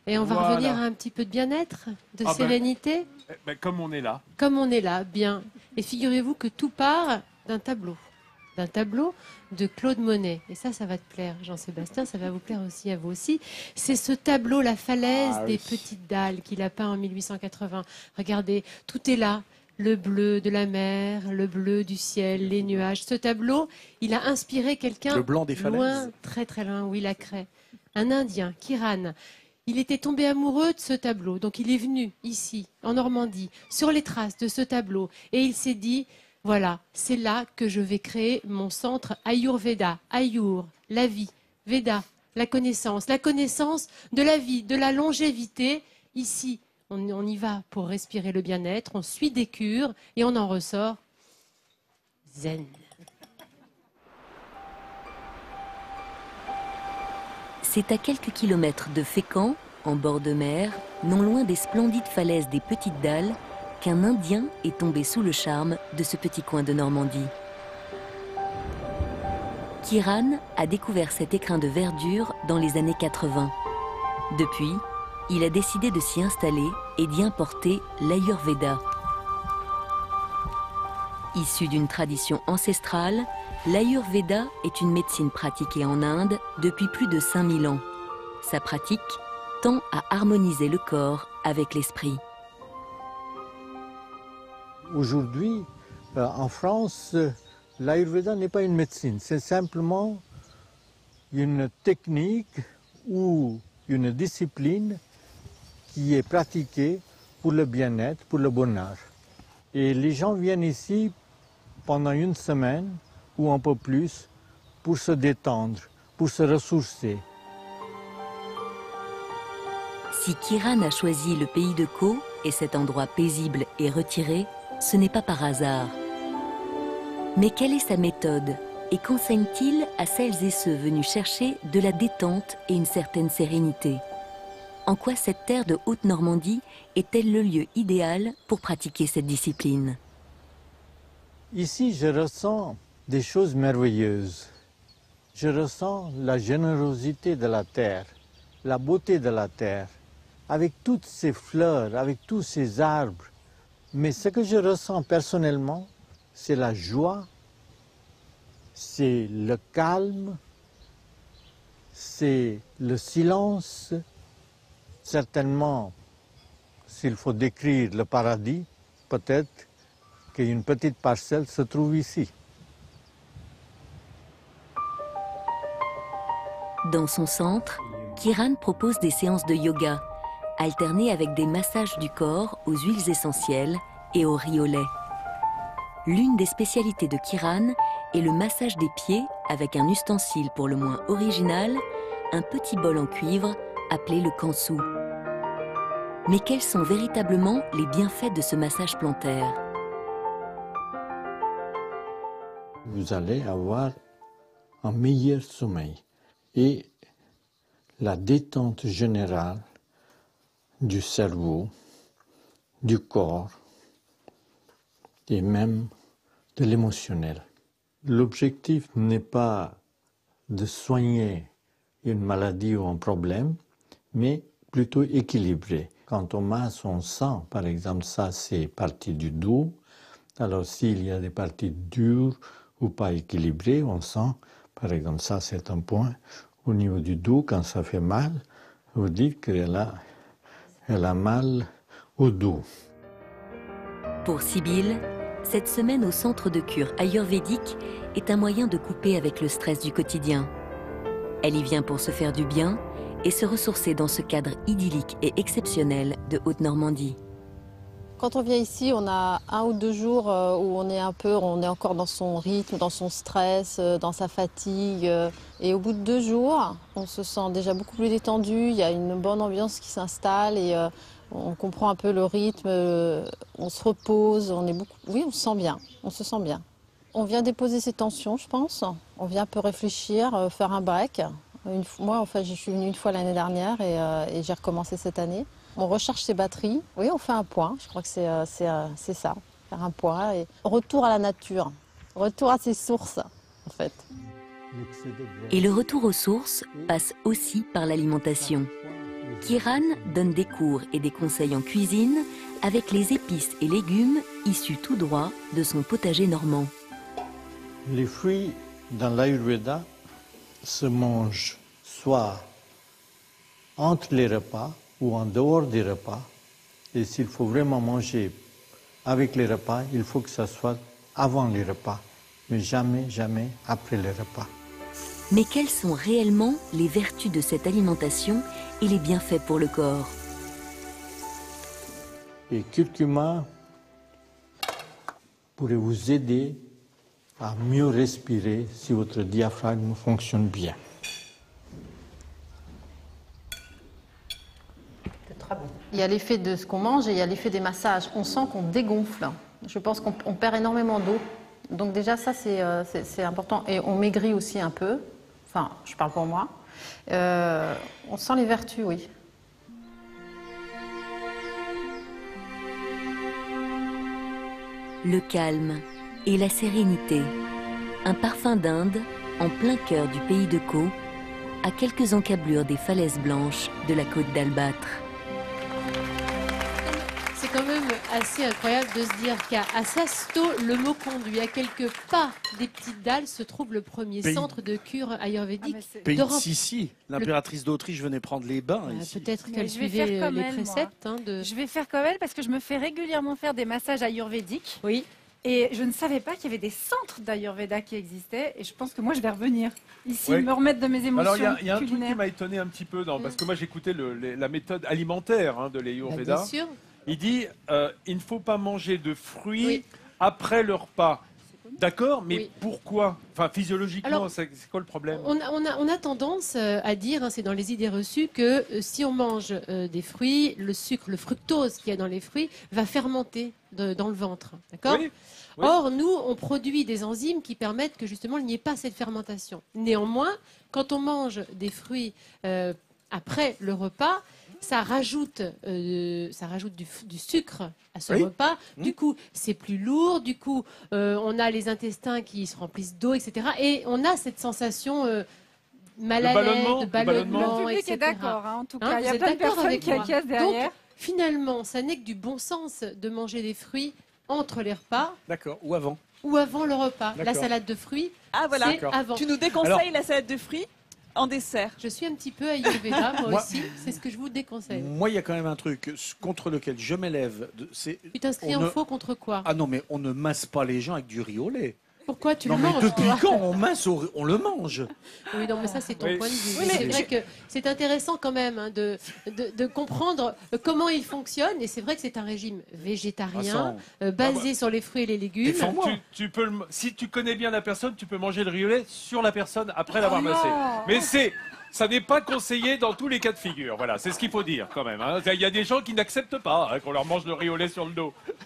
Et on va revenir à un petit peu de bien-être, de sérénité. Comme on est là. Comme on est là, bien. Et figurez-vous que tout part d'un tableau de Claude Monet. Et ça va te plaire, Jean-Sébastien, ça va vous plaire aussi à vous aussi. C'est ce tableau, La falaise des petites dalles, qu'il a peint en 1880. Regardez, tout est là. Le bleu de la mer, le bleu du ciel, les nuages. Ce tableau, il a inspiré quelqu'un loin, très très loin, oui, la craie. Un Indien, Kiran. Il était tombé amoureux de ce tableau. Donc il est venu ici, en Normandie, sur les traces de ce tableau. Et il s'est dit, voilà, c'est là que je vais créer mon centre Ayurveda. Ayur, la vie. Veda, la connaissance de la vie, de la longévité. Ici, on y va pour respirer le bien-être, on suit des cures et on en ressort zen. C'est à quelques kilomètres de Fécamp, en bord de mer, non loin des splendides falaises des Petites Dalles, qu'un Indien est tombé sous le charme de ce petit coin de Normandie. Kiran a découvert cet écrin de verdure dans les années 80. Depuis, il a décidé de s'y installer et d'y importer l'Ayurveda. Issu d'une tradition ancestrale, l'Ayurveda est une médecine pratiquée en Inde depuis plus de 5000 ans. Sa pratique tend à harmoniser le corps avec l'esprit. Aujourd'hui, en France, l'Ayurveda n'est pas une médecine, c'est simplement une technique ou une discipline qui est pratiquée pour le bien-être, pour le bonheur. Et les gens viennent ici pendant une semaine ou un peu plus pour se détendre, pour se ressourcer. Si Kiran a choisi le pays de Caux et cet endroit paisible et retiré, ce n'est pas par hasard. Mais quelle est sa méthode et qu'enseigne-t-il à celles et ceux venus chercher de la détente et une certaine sérénité? En quoi cette terre de Haute-Normandie est-elle le lieu idéal pour pratiquer cette discipline? Ici, je ressens des choses merveilleuses. Je ressens la générosité de la terre, la beauté de la terre, avec toutes ces fleurs, avec tous ces arbres. Mais ce que je ressens personnellement, c'est la joie, c'est le calme, c'est le silence. Certainement, s'il faut décrire le paradis, peut-être qu'une petite parcelle se trouve ici. Dans son centre, Kiran propose des séances de yoga, alternées avec des massages du corps aux huiles essentielles et au riz au lait. L'une des spécialités de Kiran est le massage des pieds avec un ustensile pour le moins original, un petit bol en cuivre appelé le kansu. Mais quels sont véritablement les bienfaits de ce massage plantaire? Vous allez avoir un meilleur sommeil et la détente générale du cerveau, du corps et même de l'émotionnel. L'objectif n'est pas de soigner une maladie ou un problème, mais plutôt équilibrer. Quand on masse, on sent, par exemple, ça c'est partie du dos. Alors s'il y a des parties dures ou pas équilibrées, on sent, par exemple, ça c'est un point au niveau du dos, quand ça fait mal, vous dites qu'elle a mal au dos. Pour Sybille, cette semaine au centre de cure ayurvédique est un moyen de couper avec le stress du quotidien. Elle y vient pour se faire du bien et se ressourcer dans ce cadre idyllique et exceptionnel de Haute-Normandie. Quand on vient ici, on a 1 ou 2 jours où on est encore dans son rythme, dans son stress, dans sa fatigue. Et au bout de 2 jours, on se sent déjà beaucoup plus détendu, il y a une bonne ambiance qui s'installe et on comprend un peu le rythme, on se repose, oui, on se sent bien, on se sent bien. On vient déposer ses tensions, je pense. On vient un peu réfléchir, faire un break. Moi, en fait, je suis venue une fois l'année dernière et j'ai recommencé cette année. On recharge ses batteries. Oui, on fait un point. Je crois que c'est ça, faire un point. Et retour à la nature, retour à ses sources, en fait. Et le retour aux sources passe aussi par l'alimentation. Kiran donne des cours et des conseils en cuisine avec les épices et légumes issus tout droit de son potager normand. Les fruits dans l'Ayurveda se mangent soit entre les repas ou en dehors des repas. Et s'il faut vraiment manger avec les repas, il faut que ça soit avant les repas, mais jamais, jamais après les repas. Mais quelles sont réellement les vertus de cette alimentation et les bienfaits pour le corps? Et curcuma pourrait vous aider à mieux respirer si votre diaphragme fonctionne bien. C'est très bon. Il y a l'effet de ce qu'on mange et il y a l'effet des massages. On sent qu'on dégonfle. Je pense qu'on perd énormément d'eau. Donc déjà, ça, c'est important. Et on maigrit aussi un peu. Enfin, je parle pour moi. On sent les vertus, oui. Le calme et la sérénité. Un parfum d'Inde en plein cœur du pays de Caux, à quelques encablures des falaises blanches de la côte d'Albâtre. C'est quand même assez incroyable de se dire qu'à Sasto, le mot conduit. À quelques pas des petites dalles se trouve le premier centre de cure ayurvédique Pays de d'Europe. Sissi. L'impératrice d'Autriche venait prendre les bains ici. Peut-être Mais qu'elle je vais suivait faire comme les elle, moi. préceptes. Je vais faire comme elle parce que je me fais régulièrement faire des massages ayurvédiques. Oui. Et je ne savais pas qu'il y avait des centres d'ayurveda qui existaient. Et je pense que moi, je vais revenir ici, Oui. me remettre de mes émotions Alors il y a un truc qui culinaires. m'a étonné un petit peu, parce que moi j'écoutais la méthode alimentaire de l'Ayurveda. Bien sûr. Il dit il ne faut pas manger de fruits Oui. après le repas. D'accord, mais Oui. pourquoi? Enfin, physiologiquement, Alors, c'est quoi le problème? On a tendance à dire, c'est dans les idées reçues, que si on mange des fruits, le sucre, le fructose qu'il y a dans les fruits, va fermenter dans le ventre. D'accord? Oui, oui. Or, nous, on produit des enzymes qui permettent que justement il n'y ait pas cette fermentation. Néanmoins, quand on mange des fruits après le repas, ça rajoute du sucre à ce Oui. repas. Du coup, c'est plus lourd. Du coup, on a les intestins qui se remplissent d'eau, etc. Et on a cette sensation mal à l'aise, de ballonnement, Le public etc. est d'accord, en tout Hein, cas. Il y vous a êtes plein de d'accord personnes avec qui moi. acquiescent derrière. Donc, finalement, ça n'est que du bon sens de manger des fruits entre les repas D'accord, ou avant. ou avant le repas. La D'accord. salade de fruits, Ah voilà, c'est avant. tu nous déconseilles la salade de fruits en dessert. Je suis un petit peu ayurveda, moi Moi- aussi. C'est ce que je vous déconseille. Moi, il y a quand même un truc contre lequel je m'élève. C'est Tu t'inscris on en ne- faux contre quoi? Ah non, mais on ne masse pas les gens avec du riz au lait. Pourquoi tu Non, le mais manges depuis toi quand on masse on le mange? Oui, non, mais ça, c'est ton Oui. point de vue. Oui, Mais mais c'est vrai que c'est intéressant quand même de comprendre comment il fonctionne. Et c'est vrai que c'est un régime végétarien, basé sur les fruits et les légumes. Défends-moi. Tu peux si tu connais bien la personne, tu peux manger le riolet sur la personne après l'avoir Oh massé. non. Mais ça n'est pas conseillé dans tous les cas de figure. Voilà, c'est ce qu'il faut dire quand même. Il y a des gens qui n'acceptent pas qu'on leur mange le riolet sur le dos.